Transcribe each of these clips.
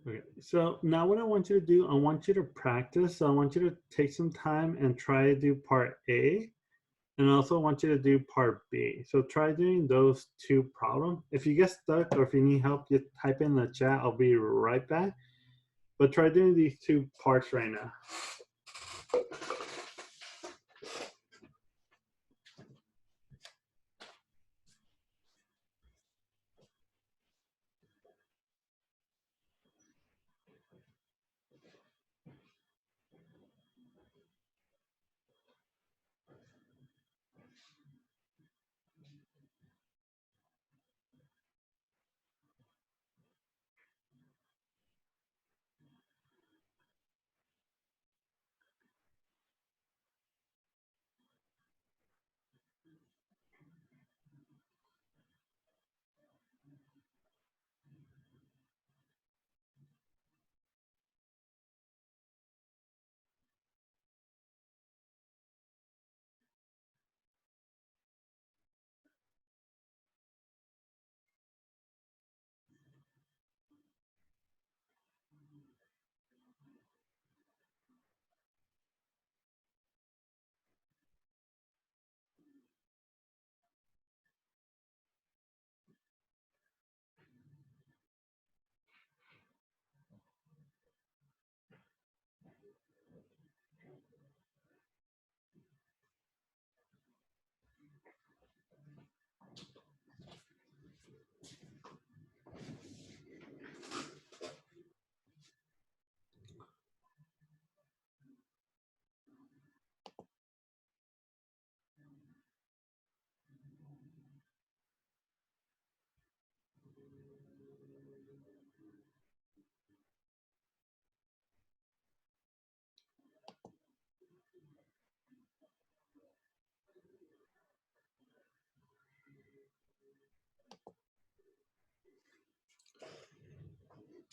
Okay, so now what I want you to do, I want you to practice. So I want you to take some time and try to do part A, and I also want you to do part B. So try doing those two problems. If you get stuck or if you need help, you type in the chat. I'll be right back. But try doing these two parts right now.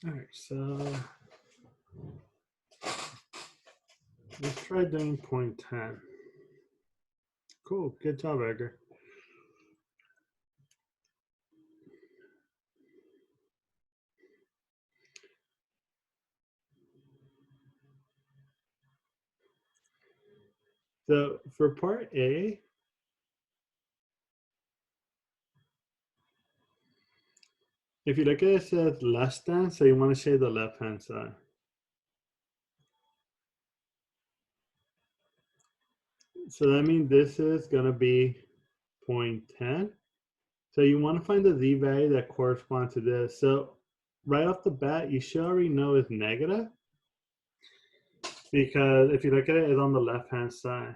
All right, so let's try doing point 10. Cool, good job, Edgar. So for part A, if you look at it, it says less than, so you want to shade the left-hand side. So that means this is going to be 0.10. So you want to find the z value that corresponds to this. So right off the bat, you should already know it's negative, because if you look at it, it's on the left-hand side.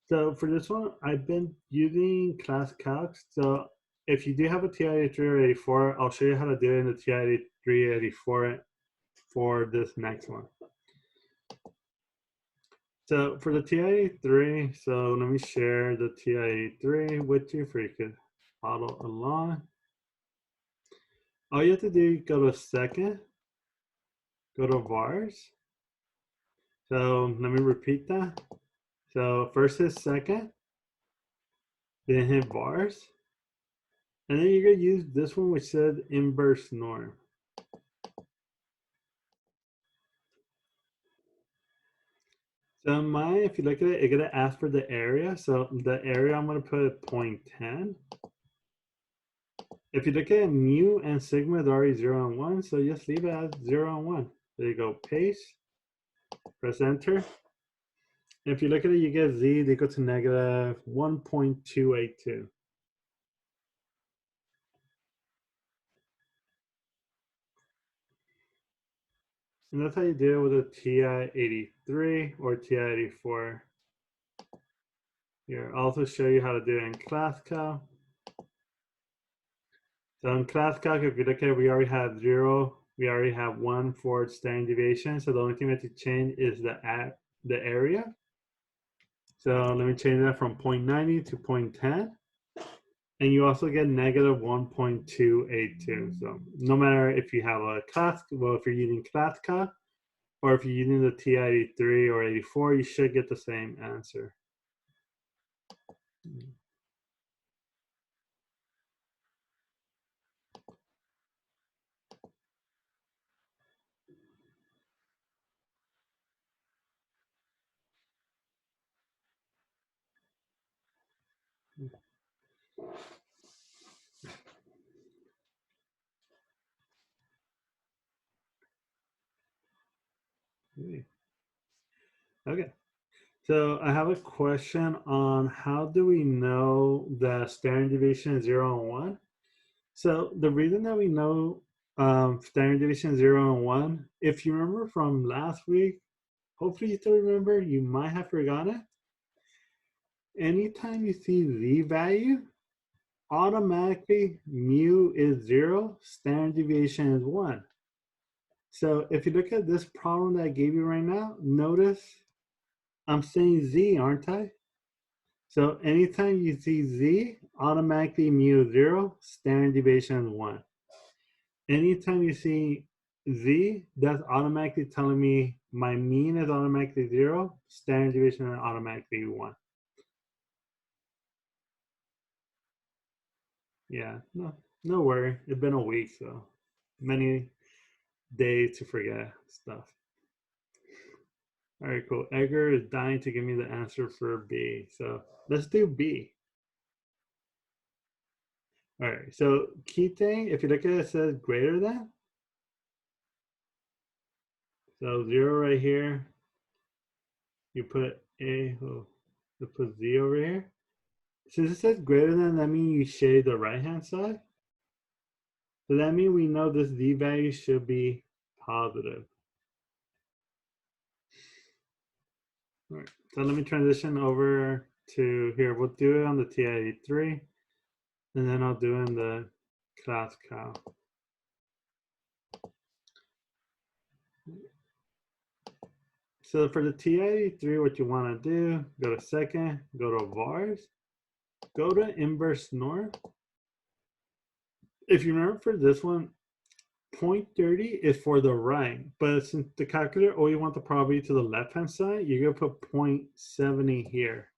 So for this one, I've been using ClassCalc. So if you do have a TI-83 or 84, I'll show you how to do it in the TI-83, 84 for this next one. So for the TI-83, so let me share the TI-83 with you for you could follow along. All you have to do, go to second, go to vars. So let me repeat that. So first hit second, then hit vars. And then you're gonna use this one which said inverse norm. So mine, if you look at it, it's gonna ask for the area. So the area I'm gonna put 0.10. If you look at it, mu and sigma is already 0 and 1, so just leave it as 0 and 1. There you go, paste, press enter. If you look at it, you get z equal to negative 1.282. And that's how you deal with a TI-83 or TI-84. Here, I'll also show you how to do it in ClassCalc. So in ClassCalc, if you look at it, we already have 0. We already have 1 for standard deviation. So the only thing we have to change is the area. So let me change that from 0.90 to 0.10. And you also get negative 1.282. So no matter if you have a class, well, if you're using ClassCalc or if you're using the TI-83 or 84, you should get the same answer. Okay. So I have a question on how do we know that standard deviation is 0 and 1? So the reason that we know standard deviation is 0 and 1, if you remember from last week, hopefully you still remember, you might have forgotten it. Anytime you see the value, automatically mu is 0, standard deviation is 1. So if you look at this problem that I gave you right now, notice I'm saying z, aren't I? So anytime you see z, automatically mu is 0, standard deviation is 1. Anytime you see z, that's automatically telling me my mean is automatically 0, standard deviation is automatically 1. Yeah, no worry. It's been a week, so many days to forget stuff. All right, cool. Edgar is dying to give me the answer for B. So let's do B. All right, so key thing, if you look at it, it says greater than. So 0 right here. You put A, oh, you put Z over here. Since it says greater than, that means you shade the right-hand side. So that means we know this Z value should be positive. All right, so let me transition over to here. We'll do it on the TI-83, and then I'll do it in the class calc. So for the TI-83, what you want to do, go to second, go to vars, go to inverse norm. If you remember for this one, 0.30 is for the right, but since the calculator always want the probability to the left-hand side, you're gonna put 0.70 here.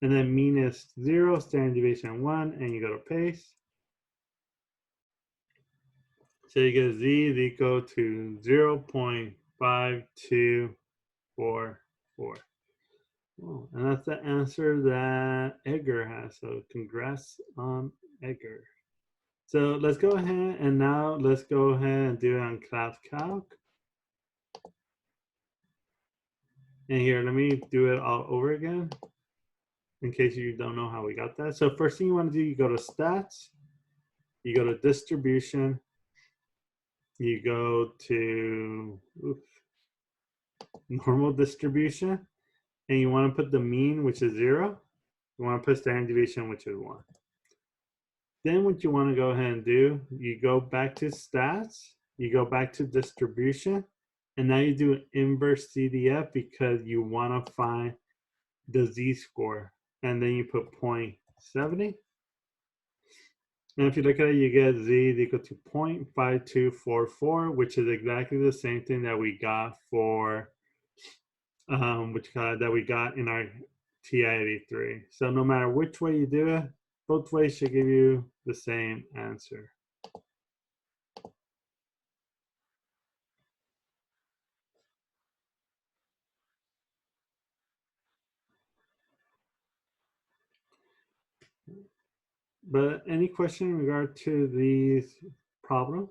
And then mean is 0, standard deviation 1, and you go to paste. So you get z is equal to 0.5244. Oh, and that's the answer that Edgar has. So congrats on Edgar. So let's go ahead and now let's go ahead and do it on class calc. And here, let me do it all over again in case you don't know how we got that. So first thing you want to do, you go to stats, you go to distribution, you go to normal distribution, and you want to put the mean, which is 0. You want to put standard deviation, which is 1. Then what you want to go ahead and do, you go back to stats, you go back to distribution, and now you do an inverse CDF because you want to find the z-score. And then you put 0.70. And if you look at it, you get z is equal to 0.5244, which is exactly the same thing that we got for that we got in our TI-83. So no matter which way you do it, both ways should give you the same answer. But any question in regard to these problems?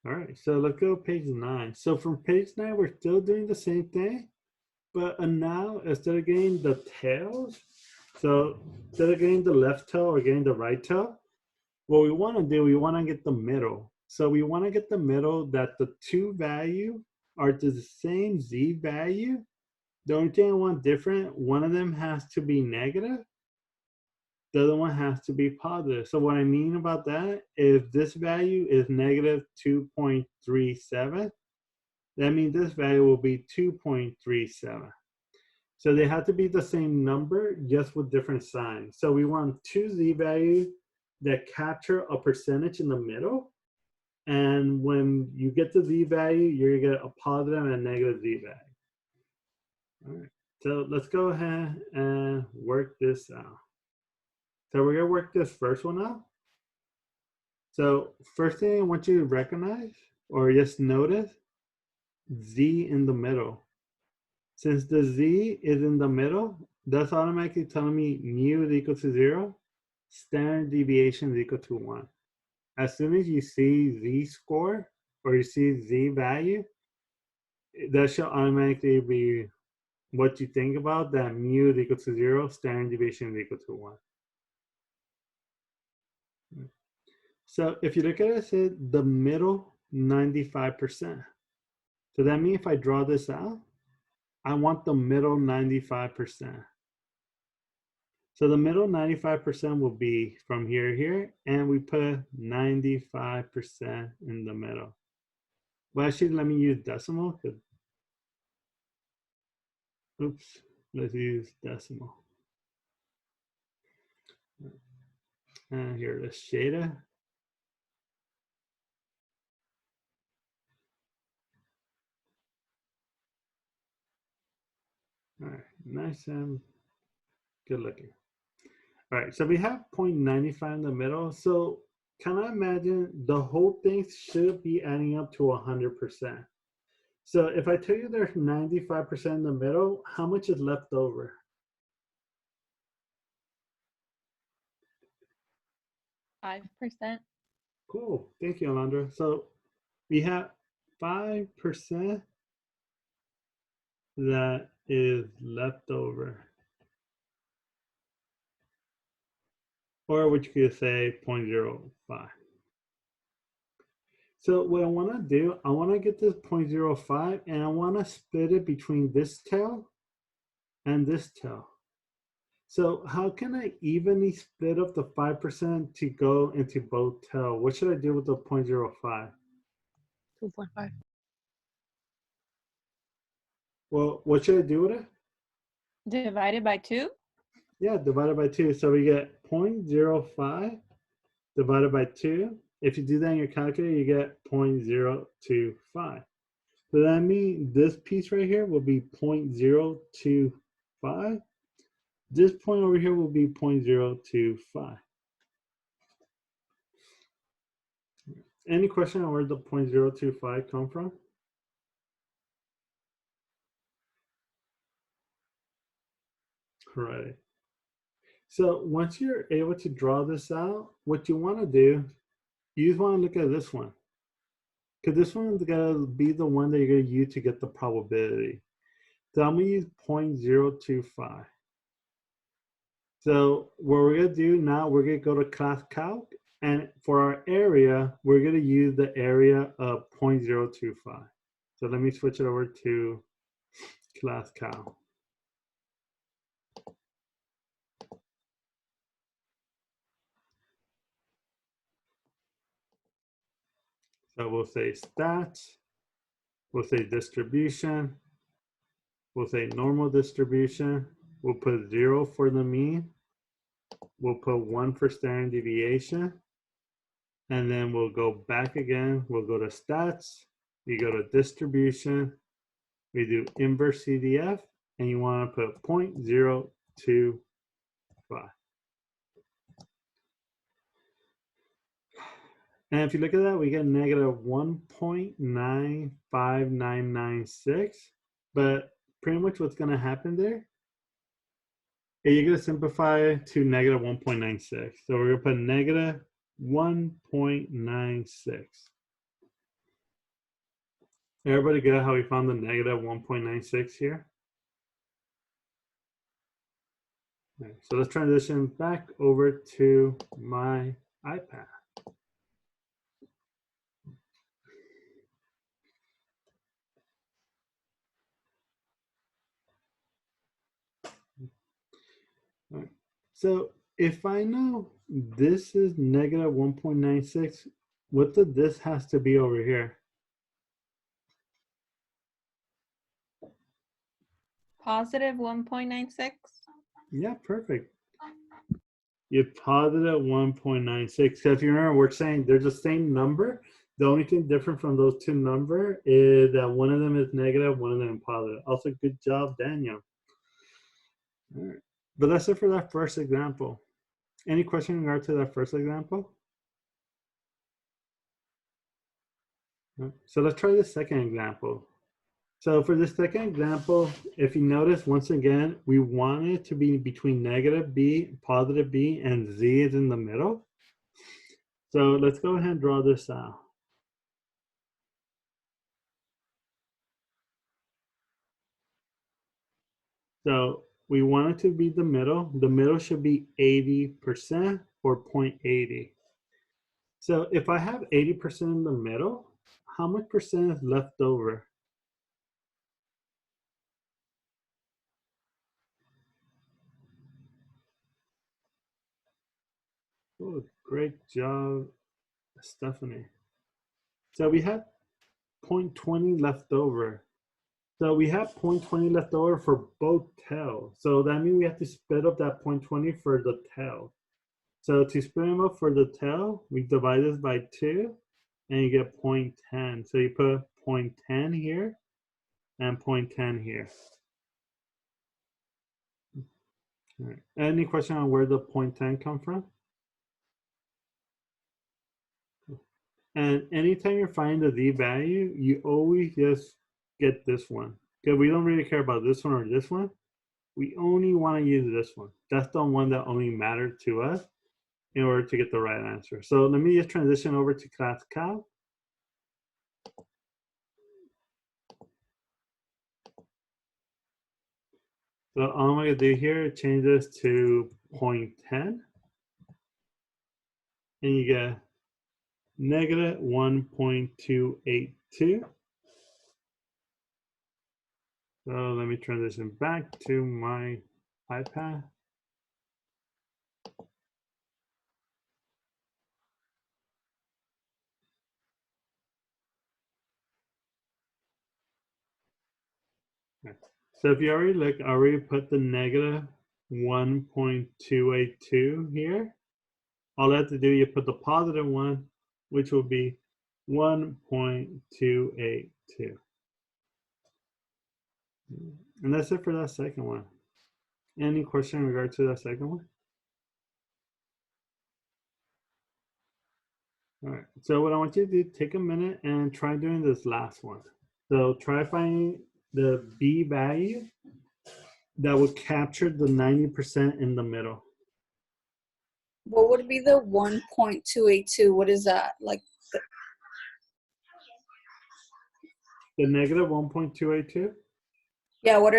All right, so let's go to page 9. So from page 9, we're still doing the same thing, but now instead of getting the tails, so instead of getting the left tail or getting the right tail, what we want to do, we want to get the middle. So we want to get the middle that the two value are the same z value. The only thing I want different, one of them has to be negative, the other one has to be positive. So what I mean about that is this value is negative 2.37. That means this value will be 2.37. So they have to be the same number, just with different signs. So we want two z values that capture a percentage in the middle. And when you get the z value, you're gonna get a positive and a negative z value. All right, so let's go ahead and work this out. So we're gonna work this first one out. So first thing I want you to recognize or just notice Z in the middle. Since the Z is in the middle, that's automatically telling me mu is equal to 0, standard deviation is equal to 1. As soon as you see Z score or you see Z value, that should automatically be what you think about, that mu is equal to 0, standard deviation is equal to 1. So if you look at it, it says the middle 95%. So that means if I draw this out, I want the middle 95%. So the middle 95% will be from here to here, and we put 95% in the middle. Well, actually, let me use decimal. Oops, let's use decimal. And here, let's shade it. All right, nice and good looking. All right, so we have 0.95 in the middle. So can I imagine the whole thing should be adding up to 100%? So if I tell you there's 95% in the middle, how much is left over? 5%. Cool, thank you, Alondra. So we have 5% that is left over. Or what you could say 0.05. So what I want to do, I want to get this 0.05 and I want to split it between this tail and this tail. So how can I evenly split up the 5% to go into both tail? What should I do with the 0.05? 2.5. Well, what should I do with it? Divided by 2? Yeah, divided by 2. So we get 0.05 divided by 2. If you do that in your calculator, you get 0.025. So that means this piece right here will be 0.025. This point over here will be 0.025. Any question on where the 0.025 come from? Right. So once you're able to draw this out, what you want to do, you just want to look at this one. Because this one is going to be the one that you're going to use to get the probability. So I'm going to use 0.025. So what we're going to do now, we're going to go to class calc. And for our area, we're going to use the area of 0.025. So let me switch it over to class calc. So we'll say stats, we'll say distribution, we'll say normal distribution, we'll put 0 for the mean, we'll put 1 for standard deviation, and then we'll go back again, we'll go to stats, we go to distribution, we do inverse CDF, and you want to put 0.025. And if you look at that, we get negative 1.95996. But pretty much what's going to happen there is you're going to simplify to negative 1.96. So we're going to put negative 1.96. Everybody get how we found the negative 1.96 here? Right, so let's transition back over to my iPad. All right. So if I know this is negative 1.96, what does this has to be over here? Positive 1.96. Yeah, perfect. You positive 1.96. So if you remember, we're saying they're the same number. The only thing different from those two numbers is that one of them is negative, one of them is positive. Also, good job, Daniel. All right. But that's it for that first example. Any question in regard to that first example? So let's try the second example. So for the second example, if you notice, once again, we want it to be between negative b, positive b, and z is in the middle. So let's go ahead and draw this out. So we want it to be the middle. The middle should be 80% or 0.80. So if I have 80% in the middle, how much percent is left over? Oh, great job, Stephanie. So we have 0.20 left over. So we have 0.20 left over for both tails. So that means we have to split up that 0.20 for the tail. So to split them up for the tail, we divide this by 2 and you get 0.10. So you put 0.10 here and 0.10 here. All right. Any question on where the 0.10 come from? And anytime you're finding the Z value, you always just get this one. Because we don't really care about this one or this one. We only want to use this one. That's the one that only mattered to us in order to get the right answer. So let me just transition over to class Cal. So all I'm going to do here is change this to 0.10. And you get negative 1.282. So let me transition back to my iPad. Okay. So if you already look, I already put the negative 1.282 here. All I have to do, you put the positive one, which will be 1.282. And that's it for that second one. Any question in regard to that second one? All right, so what I want you to do, take a minute and try doing this last one. So try finding the B value that would capture the 90% in the middle. What would be the 1.282? What is that? Like The negative 1.282? yeah, what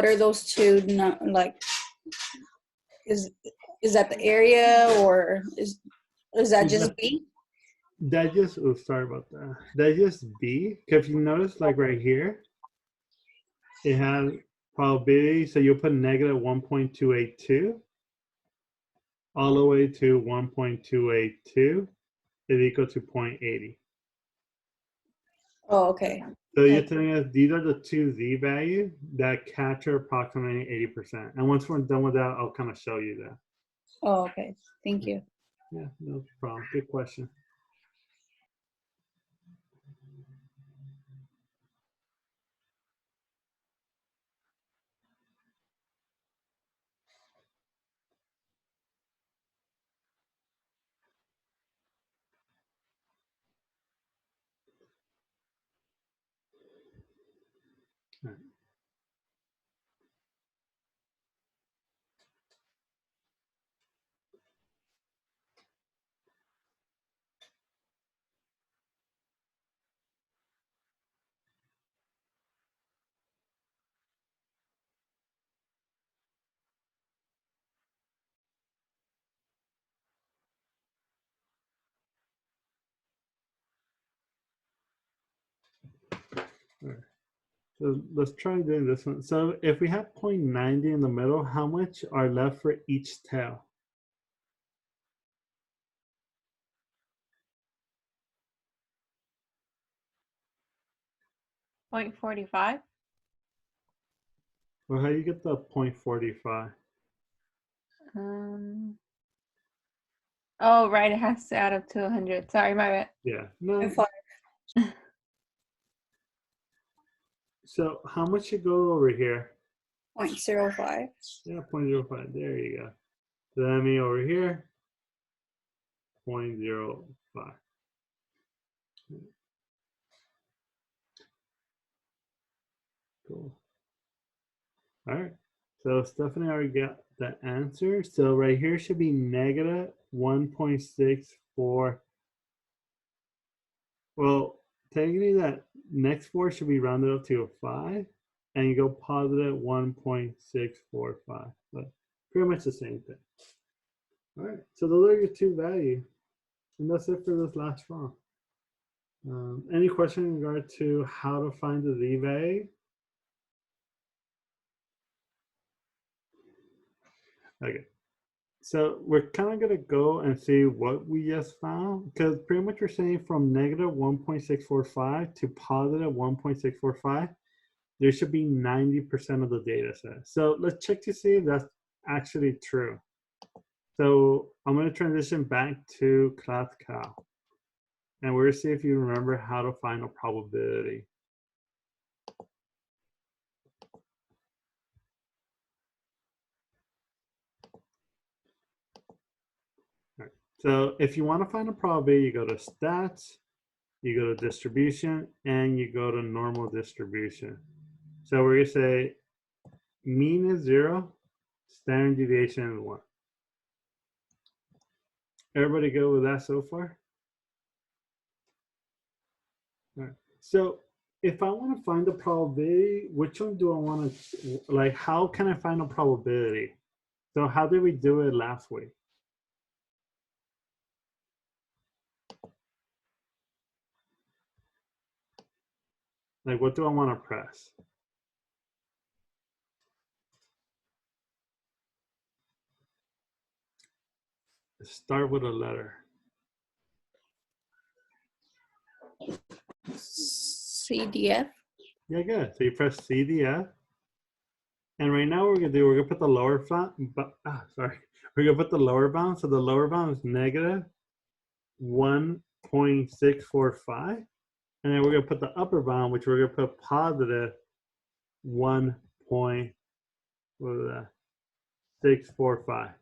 are those two like is that the area or is that just B? That just, oh, sorry about that. That just B. If you notice, like right here, it has probability. So you put negative 1.282 all the way to 1.282 is equal to 0.80. Oh, okay. So you're telling us these are the two Z values that capture approximately 80%. And once we're done with that, I'll kind of show you that. Oh, okay. Thank you. Yeah, no problem. Good question. All right. All right. So let's try doing this one. So if we have 0.90 in the middle, how much are left for each tail? .45. Well, how do you get the 0.45? Oh, right. It has to add up to 100. Sorry, my bad. Yeah. No. So how much should go over here? 0.05. Yeah, 0.05. There you go. So that means over here, 0.05. All right. So Stephanie already got the answer. So right here should be negative 1.64. Well, technically that next 4 should be rounded up to a 5. And you go positive 1.645. But pretty much the same thing. All right. So those are your two values. And that's it for this last round. Any question in regard to how to find the Z value? Okay. So we're kind of going to go and see what we just found, because pretty much we're saying from negative 1.645 to positive 1.645, there should be 90% of the data set. So let's check to see if that's actually true. So I'm going to transition back to class Cal. And we're going to see if you remember how to find a probability. All right. So if you want to find a probability, you go to stats, you go to distribution, and you go to normal distribution. So we're going to say mean is 0, standard deviation is 1. Everybody go with that so far? All right. So if I want to find the probability, which one do I want to, like, how can I find a probability? So how did we do it last week? Like, what do I want to press? Start with a letter. CDF. Yeah, good. So you press CDF. And right now we're gonna put the lower bound, sorry. We're gonna put the lower bound. So the lower bound is negative 1.645. And then we're gonna put the upper bound, which we're gonna put positive 1.645.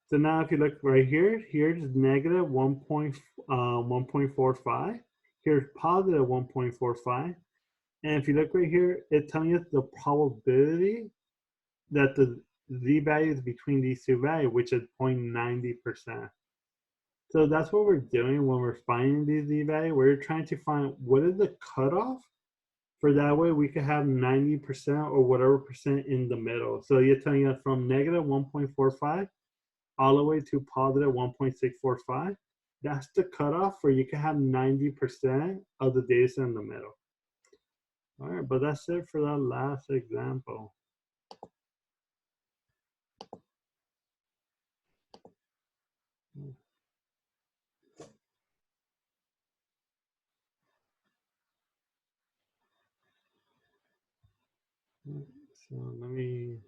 So now if you look right here, here's negative 1.45. Here's positive 1.45. And if you look right here, it's telling us the probability that the Z value is between these two values, which is 0.90%. So that's what we're doing when we're finding these Z value. We're trying to find what is the cutoff for that way we could have 90% or whatever percent in the middle. So you're telling us from negative 1.45 all the way to positive 1.645. That's the cutoff where you can have 90% of the data set in the middle. All right, but that's it for that last example. So let me